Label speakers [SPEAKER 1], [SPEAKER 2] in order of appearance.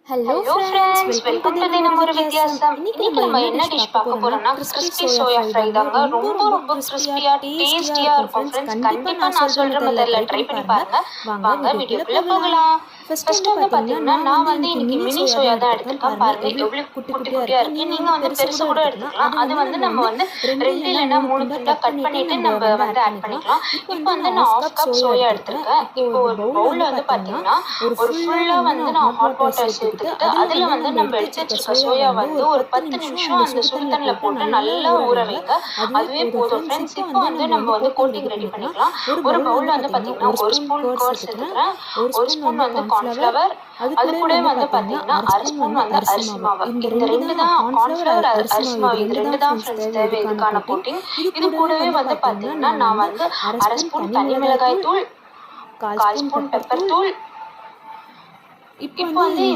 [SPEAKER 1] Hello
[SPEAKER 2] hello
[SPEAKER 1] friends,
[SPEAKER 2] friends,
[SPEAKER 1] welcome to
[SPEAKER 2] welcome to
[SPEAKER 1] தினம் ஒரு
[SPEAKER 2] தினம் ஒரு
[SPEAKER 1] வித்தியாசம்.
[SPEAKER 2] வித்தியாசம்.
[SPEAKER 1] இன்னைக்கு
[SPEAKER 2] இன்னைக்கு
[SPEAKER 1] நம்ம
[SPEAKER 2] நம்ம
[SPEAKER 1] என்ன
[SPEAKER 2] என்ன
[SPEAKER 1] டிஷ்
[SPEAKER 2] டிஷ்
[SPEAKER 1] பார்க்க
[SPEAKER 2] பார்க்க
[SPEAKER 1] போறோம்னா
[SPEAKER 2] போறோம்னா
[SPEAKER 1] crispy
[SPEAKER 2] crispy
[SPEAKER 1] soya
[SPEAKER 2] soya
[SPEAKER 1] fry
[SPEAKER 2] fry
[SPEAKER 1] தாங்க.
[SPEAKER 2] தாங்க.
[SPEAKER 1] ரொம்ப
[SPEAKER 2] ரொம்ப
[SPEAKER 1] கிறிஸ்பியா
[SPEAKER 2] கிறிஸ்பியா
[SPEAKER 1] டேஸ்டியா
[SPEAKER 2] டேஸ்டியா
[SPEAKER 1] இருக்கும்
[SPEAKER 2] இருக்கும்
[SPEAKER 1] ஃப்ரெண்ட்ஸ்.
[SPEAKER 2] ஃப்ரெண்ட்ஸ்.
[SPEAKER 1] கண்டிப்பா
[SPEAKER 2] கண்டிப்பா
[SPEAKER 1] நான்
[SPEAKER 2] நான்
[SPEAKER 1] சொல்ற
[SPEAKER 2] சொல்ற
[SPEAKER 1] மெத்தட்ல
[SPEAKER 2] மெத்தட்ல
[SPEAKER 1] ட்ரை
[SPEAKER 2] ட்ரை
[SPEAKER 1] பண்ணி
[SPEAKER 2] பண்ணி
[SPEAKER 1] பாருங்க.
[SPEAKER 2] பாருங்க.
[SPEAKER 1] வாங்க
[SPEAKER 2] வாங்க
[SPEAKER 1] வீடியோக்குள்ள
[SPEAKER 2] வீடியோக்குள்ள
[SPEAKER 1] போகலாம்.
[SPEAKER 2] போகலாம்.
[SPEAKER 1] ஃபர்ஸ்ட்
[SPEAKER 2] ஃபர்ஸ்ட் வந்து
[SPEAKER 1] பாத்தீங்கன்னா
[SPEAKER 2] பாத்தீங்கன்னா
[SPEAKER 1] நான்
[SPEAKER 2] நான் வந்து
[SPEAKER 1] இன்னைக்கு
[SPEAKER 2] இன்னைக்கு
[SPEAKER 1] மினி
[SPEAKER 2] மினி
[SPEAKER 1] சோயா
[SPEAKER 2] சோயா
[SPEAKER 1] தான்
[SPEAKER 2] தான்
[SPEAKER 1] எடுத்திருக்கேன்.
[SPEAKER 2] எடுத்திருக்கேன்.
[SPEAKER 1] பாருங்க
[SPEAKER 2] பாருங்க
[SPEAKER 1] எவ்வளவு
[SPEAKER 2] எவ்வளவு
[SPEAKER 1] குட்டி
[SPEAKER 2] குட்டி
[SPEAKER 1] குட்டியா
[SPEAKER 2] குட்டியா
[SPEAKER 1] இருக்கு.
[SPEAKER 2] இருக்கு.
[SPEAKER 1] நீங்க
[SPEAKER 2] நீங்க
[SPEAKER 1] வந்து
[SPEAKER 2] வந்து
[SPEAKER 1] பெருசு
[SPEAKER 2] பெருசு
[SPEAKER 1] கூட
[SPEAKER 2] கூட
[SPEAKER 1] எடுத்துக்கலாம்.
[SPEAKER 2] எடுத்துக்கலாம்.
[SPEAKER 1] அது
[SPEAKER 2] அது
[SPEAKER 1] வந்து
[SPEAKER 2] வந்து
[SPEAKER 1] நம்ம
[SPEAKER 2] நம்ம
[SPEAKER 1] வந்து
[SPEAKER 2] வந்து
[SPEAKER 1] 2
[SPEAKER 2] 2
[SPEAKER 1] இல்லைன்னா
[SPEAKER 2] இல்லைன்னா
[SPEAKER 1] 3
[SPEAKER 2] 3
[SPEAKER 1] துண்டா
[SPEAKER 2] துண்டா
[SPEAKER 1] கட்
[SPEAKER 2] கட்
[SPEAKER 1] பண்ணிட்டு
[SPEAKER 2] பண்ணிட்டு
[SPEAKER 1] நம்ம
[SPEAKER 2] நம்ம
[SPEAKER 1] வந்து
[SPEAKER 2] வந்து
[SPEAKER 1] ஆட்
[SPEAKER 2] ஆட்
[SPEAKER 1] பண்ணிக்கலாம்.
[SPEAKER 2] பண்ணிக்கலாம்.
[SPEAKER 1] இப்போ
[SPEAKER 2] இப்போ
[SPEAKER 1] வந்து
[SPEAKER 2] வந்து
[SPEAKER 1] நான்
[SPEAKER 2] நான்
[SPEAKER 1] 1/2
[SPEAKER 2] 1/2
[SPEAKER 1] கப்
[SPEAKER 2] கப்
[SPEAKER 1] சோயா
[SPEAKER 2] சோயா
[SPEAKER 1] எடுத்திருக்கேன்.
[SPEAKER 2] எடுத்திருக்கேன்.
[SPEAKER 1] இப்போ
[SPEAKER 2] இப்போ
[SPEAKER 1] ஒரு
[SPEAKER 2] ஒரு
[SPEAKER 1] பவுல்ல
[SPEAKER 2] பவுல்ல
[SPEAKER 1] வந்து
[SPEAKER 2] வந்து
[SPEAKER 1] பாத்தீங்கன்னா
[SPEAKER 2] பாத்தீங்கன்னா
[SPEAKER 1] ஒரு
[SPEAKER 2] ஒரு
[SPEAKER 1] ஃபுல்லா
[SPEAKER 2] ஃபுல்லா
[SPEAKER 1] வந்து
[SPEAKER 2] வந்து
[SPEAKER 1] நான்
[SPEAKER 2] நான்
[SPEAKER 1] ஹாட்
[SPEAKER 2] ஹாட்
[SPEAKER 1] வாட்டர்
[SPEAKER 2] வாட்டர்
[SPEAKER 1] சேர்த்துக்கிட்டு
[SPEAKER 2] சேர்த்துக்கிட்டு
[SPEAKER 1] அதுல
[SPEAKER 2] அதுல
[SPEAKER 1] வந்து
[SPEAKER 2] வந்து
[SPEAKER 1] நம்ம
[SPEAKER 2] நம்ம
[SPEAKER 1] எடுத்து
[SPEAKER 2] எடுத்து
[SPEAKER 1] வச்சிருக்க
[SPEAKER 2] வச்சிருக்க
[SPEAKER 1] சோயா
[SPEAKER 2] சோயா
[SPEAKER 1] வந்து
[SPEAKER 2] வந்து
[SPEAKER 1] ஒரு
[SPEAKER 2] ஒரு
[SPEAKER 1] 10
[SPEAKER 2] 10
[SPEAKER 1] நிமிஷம்
[SPEAKER 2] நிமிஷம்
[SPEAKER 1] அந்த
[SPEAKER 2] அந்த
[SPEAKER 1] சுடுதண்ணில
[SPEAKER 2] சுடுதண்ணில
[SPEAKER 1] போட்டு
[SPEAKER 2] போட்டு
[SPEAKER 1] நல்லா
[SPEAKER 2] நல்லா
[SPEAKER 1] ஊற
[SPEAKER 2] ஊற
[SPEAKER 1] வைங்க.
[SPEAKER 2] வைங்க.
[SPEAKER 1] அதுவே
[SPEAKER 2] அதுவே
[SPEAKER 1] போதும்
[SPEAKER 2] போதும்
[SPEAKER 1] ஃப்ரெண்ட்ஸ்.
[SPEAKER 2] ஃப்ரெண்ட்ஸ்.
[SPEAKER 1] இப்போ
[SPEAKER 2] இப்போ
[SPEAKER 1] வந்து
[SPEAKER 2] வந்து
[SPEAKER 1] நம்ம
[SPEAKER 2] நம்ம
[SPEAKER 1] வந்து
[SPEAKER 2] வந்து
[SPEAKER 1] கோட்டிங்
[SPEAKER 2] கோட்டிங்
[SPEAKER 1] ரெடி
[SPEAKER 2] ரெடி
[SPEAKER 1] பண்ணிக்கலாம்.
[SPEAKER 2] பண்ணிக்கலாம்.
[SPEAKER 1] ஒரு
[SPEAKER 2] ஒரு
[SPEAKER 1] பவுல்ல
[SPEAKER 2] பவுல்ல
[SPEAKER 1] வந்து
[SPEAKER 2] வந்து
[SPEAKER 1] பாத்தீங்கன்னா
[SPEAKER 2] பாத்தீங்கன்னா
[SPEAKER 1] 1
[SPEAKER 2] 1
[SPEAKER 1] ஸ்பூன்
[SPEAKER 2] ஸ்பூன்
[SPEAKER 1] கர்ட்
[SPEAKER 2] கர்ட்
[SPEAKER 1] சேர்த்துக்கிறேன்,
[SPEAKER 2] சேர்த்துக்கிறேன்.
[SPEAKER 1] 1
[SPEAKER 2] 1
[SPEAKER 1] ஸ்பூன்
[SPEAKER 2] ஸ்பூன்
[SPEAKER 1] வந்து
[SPEAKER 2] வந்து
[SPEAKER 1] கார்ன்ஃப்ளவர்,
[SPEAKER 2] கார்ன்ஃப்ளவர்.
[SPEAKER 1] அது
[SPEAKER 2] அது
[SPEAKER 1] கூட
[SPEAKER 2] கூட
[SPEAKER 1] வந்து
[SPEAKER 2] வந்து
[SPEAKER 1] பாத்தீங்கன்னா
[SPEAKER 2] பாத்தீங்கன்னா
[SPEAKER 1] 1/2
[SPEAKER 2] 1/2
[SPEAKER 1] ஸ்பூன்
[SPEAKER 2] ஸ்பூன்
[SPEAKER 1] வந்து
[SPEAKER 2] வந்து
[SPEAKER 1] அரிசி
[SPEAKER 2] அரிசி
[SPEAKER 1] மாவு.
[SPEAKER 2] மாவு.
[SPEAKER 1] இந்த
[SPEAKER 2] இந்த
[SPEAKER 1] 2
[SPEAKER 2] 2
[SPEAKER 1] தான்
[SPEAKER 2] தான்
[SPEAKER 1] கார்ன்ஃப்ளவர்,
[SPEAKER 2] கார்ன்ஃப்ளவர்,
[SPEAKER 1] அரிசி
[SPEAKER 2] அரிசி
[SPEAKER 1] மாவு.
[SPEAKER 2] மாவு.
[SPEAKER 1] இது
[SPEAKER 2] இது
[SPEAKER 1] 2
[SPEAKER 2] 2
[SPEAKER 1] தான்
[SPEAKER 2] தான்
[SPEAKER 1] ஃப்ரெண்ட்ஸ்
[SPEAKER 2] ஃப்ரெண்ட்ஸ்
[SPEAKER 1] தேவை
[SPEAKER 2] தேவை
[SPEAKER 1] இதுக்கான
[SPEAKER 2] இதுக்கான
[SPEAKER 1] கோட்டிங்.
[SPEAKER 2] கோட்டிங்.
[SPEAKER 1] இது
[SPEAKER 2] இது
[SPEAKER 1] கூடவே
[SPEAKER 2] கூடவே
[SPEAKER 1] வந்து
[SPEAKER 2] வந்து
[SPEAKER 1] பாத்தீங்கன்னா
[SPEAKER 2] பாத்தீங்கன்னா
[SPEAKER 1] நான்
[SPEAKER 2] நான்
[SPEAKER 1] வந்து
[SPEAKER 2] வந்து
[SPEAKER 1] 1/2
[SPEAKER 2] 1/2
[SPEAKER 1] ஸ்பூன்
[SPEAKER 2] ஸ்பூன்
[SPEAKER 1] தனி
[SPEAKER 2] தனி
[SPEAKER 1] மிளகாய்
[SPEAKER 2] மிளகாய்
[SPEAKER 1] தூள்,
[SPEAKER 2] தூள்,
[SPEAKER 1] 1/4
[SPEAKER 2] 1/4
[SPEAKER 1] ஸ்பூன்
[SPEAKER 2] ஸ்பூன்
[SPEAKER 1] பெப்பர்
[SPEAKER 2] பெப்பர்
[SPEAKER 1] தூள்.
[SPEAKER 2] தூள்.
[SPEAKER 1] இப்போ
[SPEAKER 2] இப்போ
[SPEAKER 1] வந்து
[SPEAKER 2] வந்து